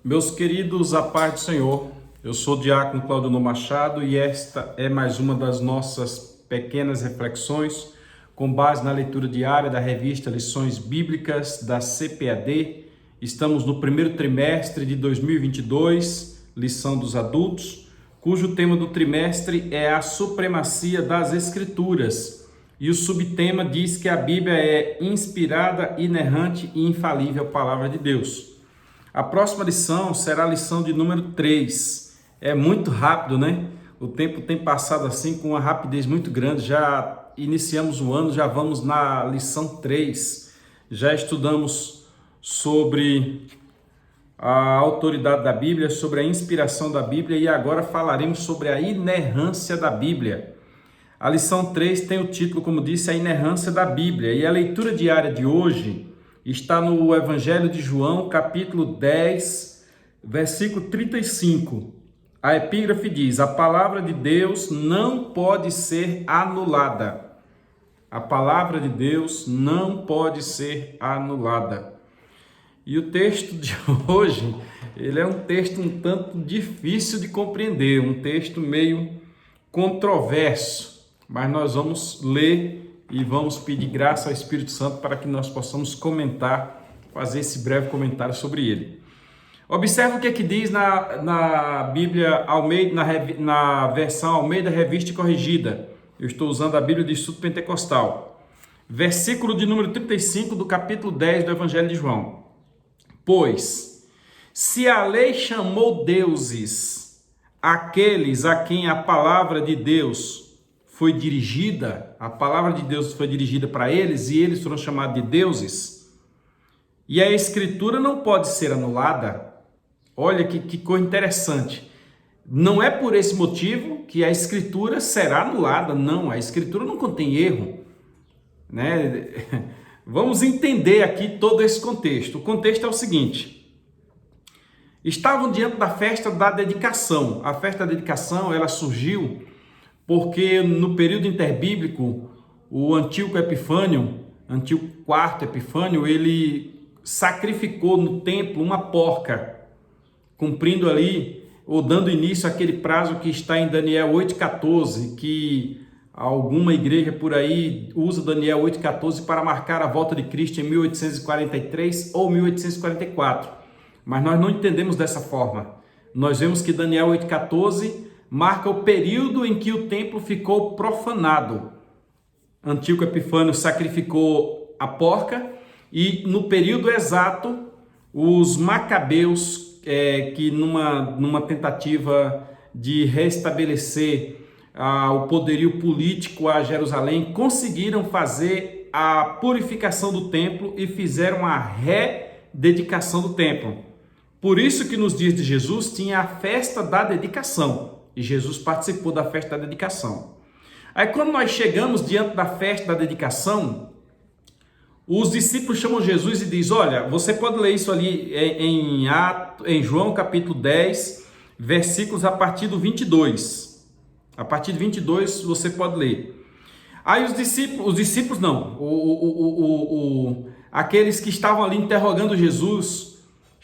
Meus queridos, a paz do Senhor, eu sou o diácono Claudionor Machado e esta é mais uma das nossas pequenas reflexões com base na leitura diária da revista Lições Bíblicas da CPAD. Estamos no primeiro trimestre de 2022, lição dos adultos, cujo tema do trimestre é a supremacia das Escrituras. E o subtema diz que a Bíblia é inspirada, inerrante e infalível palavra de Deus. A próxima lição será a lição de número 3. É muito rápido, né? O tempo tem passado assim com uma rapidez muito grande. Já iniciamos o ano, já vamos na lição 3. Já estudamos sobre a autoridade da Bíblia, sobre a inspiração da Bíblia e agora falaremos sobre a inerrância da Bíblia. A lição 3 tem o título, como disse, a inerrância da Bíblia. E a leitura diária de hoje está no Evangelho de João, capítulo 10, versículo 35. A epígrafe diz: a palavra de Deus não pode ser anulada. A palavra de Deus não pode ser anulada. E o texto de hoje, ele é um texto um tanto difícil de compreender, um texto meio controverso, mas nós vamos ler e vamos pedir graça ao Espírito Santo para que nós possamos comentar, fazer esse breve comentário sobre ele. Observe o que é que diz na Bíblia Almeida, na versão Almeida Revista e Corrigida. Eu estou usando a Bíblia de Estudo Pentecostal. Versículo de número 35 do capítulo 10 do Evangelho de João. Pois, se a lei chamou deuses aqueles a quem a palavra de Deus foi dirigida, a palavra de Deus foi dirigida para eles e eles foram chamados de deuses, e a Escritura não pode ser anulada. Olha que coisa interessante. Não é por esse motivo que a Escritura será anulada, não. A Escritura não contém erro, né? Vamos entender aqui todo esse contexto. O contexto é o seguinte: estavam diante da festa da dedicação. A festa da dedicação, ela surgiu porque no período interbíblico, o Antíoco Epifânio, Antíoco IV Epifânio, ele sacrificou no templo uma porca, cumprindo ali, ou dando início àquele prazo que está em Daniel 8,14, que alguma igreja por aí usa Daniel 8,14 para marcar a volta de Cristo em 1843 ou 1844. Mas nós não entendemos dessa forma. Nós vemos que Daniel 8,14 marca o período em que o templo ficou profanado. Antíoco Epifânio sacrificou a porca e no período exato os macabeus, que numa tentativa de restabelecer o poderio político a Jerusalém, conseguiram fazer a purificação do templo e fizeram a rededicação do templo. Por isso que nos dias de Jesus tinha a festa da dedicação. E Jesus participou da festa da dedicação. Aí quando nós chegamos diante da festa da dedicação, os discípulos chamam Jesus e dizem: olha, você pode ler isso ali em João capítulo 10, versículos a partir do 22. A partir do 22 você pode ler. Aí os discípulos não, aqueles que estavam ali interrogando Jesus,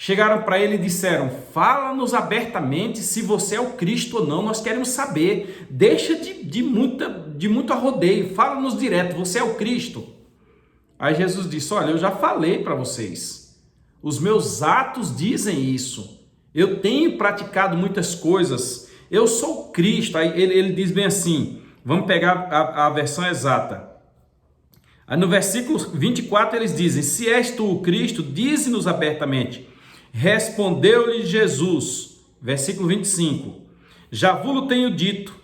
chegaram para ele e disseram: fala-nos abertamente se você é o Cristo ou não, nós queremos saber, deixa de muito arrodeio, fala-nos direto, você é o Cristo? Aí Jesus disse: olha, eu já falei para vocês, os meus atos dizem isso, eu tenho praticado muitas coisas, eu sou o Cristo. Aí ele diz bem assim, vamos pegar a versão exata. Aí no versículo 24 eles dizem: se és tu o Cristo, dize-nos abertamente. Respondeu-lhe Jesus, versículo 25: já vos tenho dito,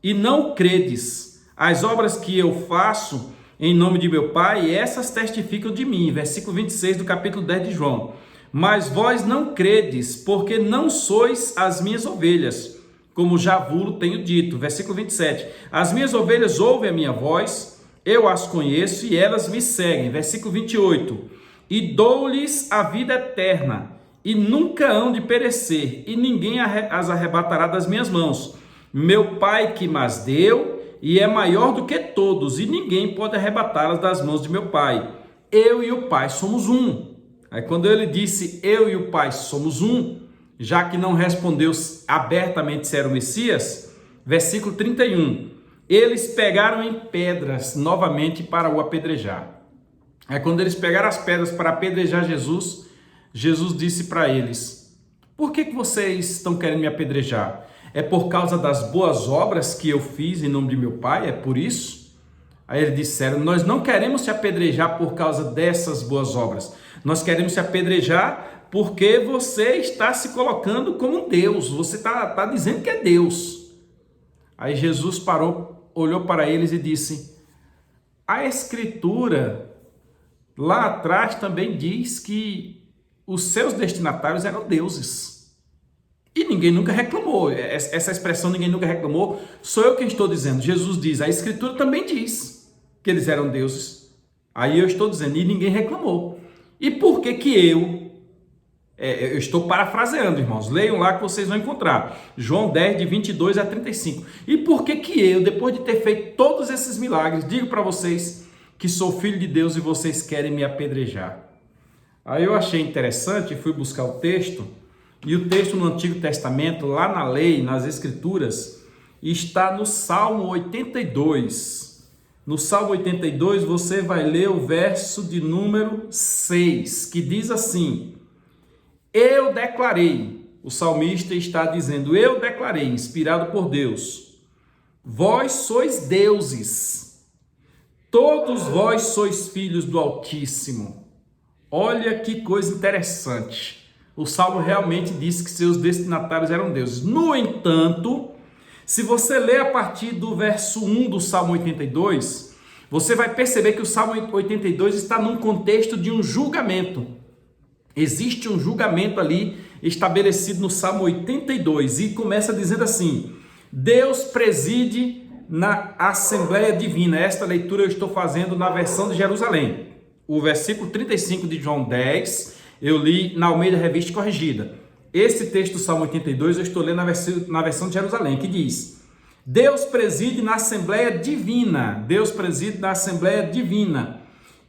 e não credes. As obras que eu faço em nome de meu Pai, essas testificam de mim. Versículo 26 do capítulo 10 de João. Mas vós não credes, porque não sois as minhas ovelhas, como já vos tenho dito. Versículo 27. As minhas ovelhas ouvem a minha voz, eu as conheço e elas me seguem. Versículo 28. E dou-lhes a vida eterna, e nunca hão de perecer, e ninguém as arrebatará das minhas mãos. Meu Pai que mas deu, e é maior do que todos, e ninguém pode arrebatá-las das mãos de meu Pai. Eu e o Pai somos um. Aí quando ele disse eu e o Pai somos um, já que não respondeu abertamente se era o Messias, versículo 31, eles pegaram em pedras novamente para o apedrejar. Aí quando eles pegaram as pedras para apedrejar Jesus, Jesus disse para eles: por que vocês estão querendo me apedrejar? É por causa das boas obras que eu fiz em nome de meu Pai? É por isso? Aí eles disseram: nós não queremos te apedrejar por causa dessas boas obras. Nós queremos te apedrejar porque você está se colocando como um Deus. Você está dizendo que é Deus. Aí Jesus parou, olhou para eles e disse: a Escritura lá atrás também diz que os seus destinatários eram deuses. E ninguém nunca reclamou. Essa expressão ninguém nunca reclamou, sou eu quem estou dizendo. Jesus diz, a Escritura também diz que eles eram deuses. Aí eu estou dizendo, e ninguém reclamou. E por que que eu estou parafraseando, irmãos. Leiam lá que vocês vão encontrar. João 10, de 22 a 35. E por que que eu, depois de ter feito todos esses milagres, digo para vocês que sou filho de Deus e vocês querem me apedrejar? Aí eu achei interessante, fui buscar o texto, e o texto no Antigo Testamento, lá na lei, nas Escrituras, está no Salmo 82. No Salmo 82 você vai ler o verso de número 6, que diz assim: eu declarei, o salmista está dizendo, eu declarei, inspirado por Deus, vós sois deuses, todos vós sois filhos do Altíssimo. Olha que coisa interessante. O Salmo realmente disse que seus destinatários eram deuses. No entanto, se você ler a partir do verso 1 do Salmo 82, você vai perceber que o Salmo 82 está num contexto de um julgamento. Existe um julgamento ali estabelecido no Salmo 82 e começa dizendo assim: Deus preside na Assembleia Divina. Esta leitura eu estou fazendo na versão de Jerusalém. O versículo 35 de João 10, eu li na Almeida Revista Corrigida. Esse texto do Salmo 82 eu estou lendo na versão de Jerusalém, que diz: Deus preside na Assembleia Divina. Deus preside na Assembleia Divina.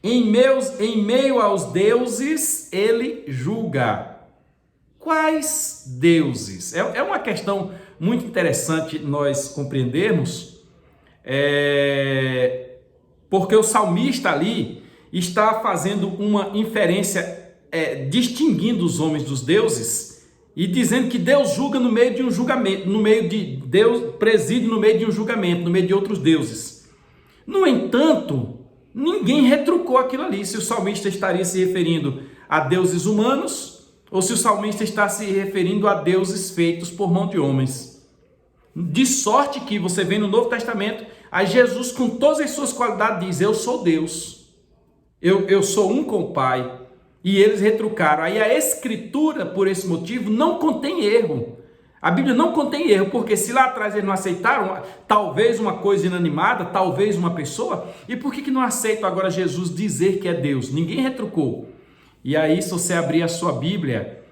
Em meio aos deuses, ele julga. Quais deuses? É uma questão muito interessante nós compreendermos, porque o salmista ali está fazendo uma inferência, distinguindo os homens dos deuses e dizendo que Deus julga no meio de um julgamento, Deus preside no meio de um julgamento, no meio de outros deuses. No entanto, ninguém retrucou aquilo ali, se o salmista estaria se referindo a deuses humanos ou se o salmista está se referindo a deuses feitos por mão de homens. De sorte que você vê no Novo Testamento, a Jesus com todas as suas qualidades diz: eu sou Deus, eu sou um com o Pai. E eles retrucaram. Aí a Escritura, por esse motivo, não contém erro. A Bíblia não contém erro, porque se lá atrás eles não aceitaram, talvez uma coisa inanimada, talvez uma pessoa, e por que não aceitam agora Jesus dizer que é Deus? Ninguém retrucou. E aí, se você abrir a sua Bíblia,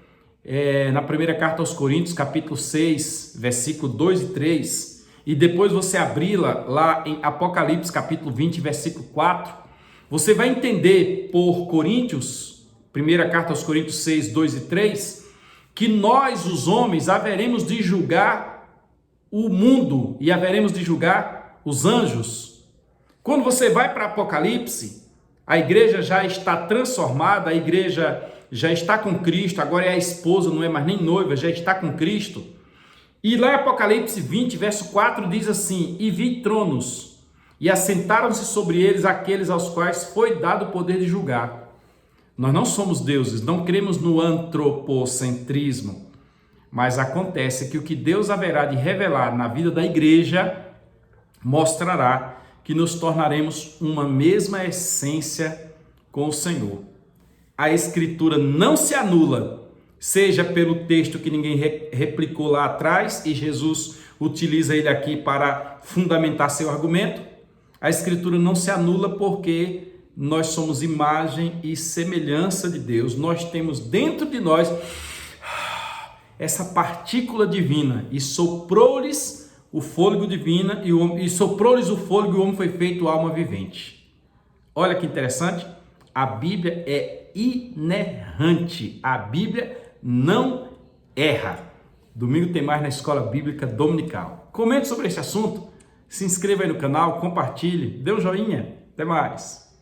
na primeira carta aos Coríntios, capítulo 6, versículo 2 e 3, e depois você abri-la lá em Apocalipse, capítulo 20, versículo 4, você vai entender por Coríntios, primeira carta aos Coríntios 6, 2 e 3, que nós, os homens, haveremos de julgar o mundo e haveremos de julgar os anjos. Quando você vai para Apocalipse, a igreja já está transformada, a igreja já está com Cristo, agora é a esposa, não é mais nem noiva, já está com Cristo. E lá em Apocalipse 20, verso 4, diz assim: e vi tronos, e assentaram-se sobre eles aqueles aos quais foi dado o poder de julgar. Nós não somos deuses, não cremos no antropocentrismo, mas acontece que o que Deus haverá de revelar na vida da igreja mostrará que nos tornaremos uma mesma essência com o Senhor. A Escritura não se anula, seja pelo texto que ninguém replicou lá atrás e Jesus utiliza ele aqui para fundamentar seu argumento. A Escritura não se anula porque nós somos imagem e semelhança de Deus. Nós temos dentro de nós essa partícula divina e soprou-lhes o fôlego divino e soprou-lhes o fôlego e o homem foi feito alma vivente. Olha que interessante, a Bíblia é inerrante, a Bíblia não erra. Domingo tem mais na Escola Bíblica Dominical. Comente sobre esse assunto, se inscreva aí no canal, compartilhe, dê um joinha. Até mais.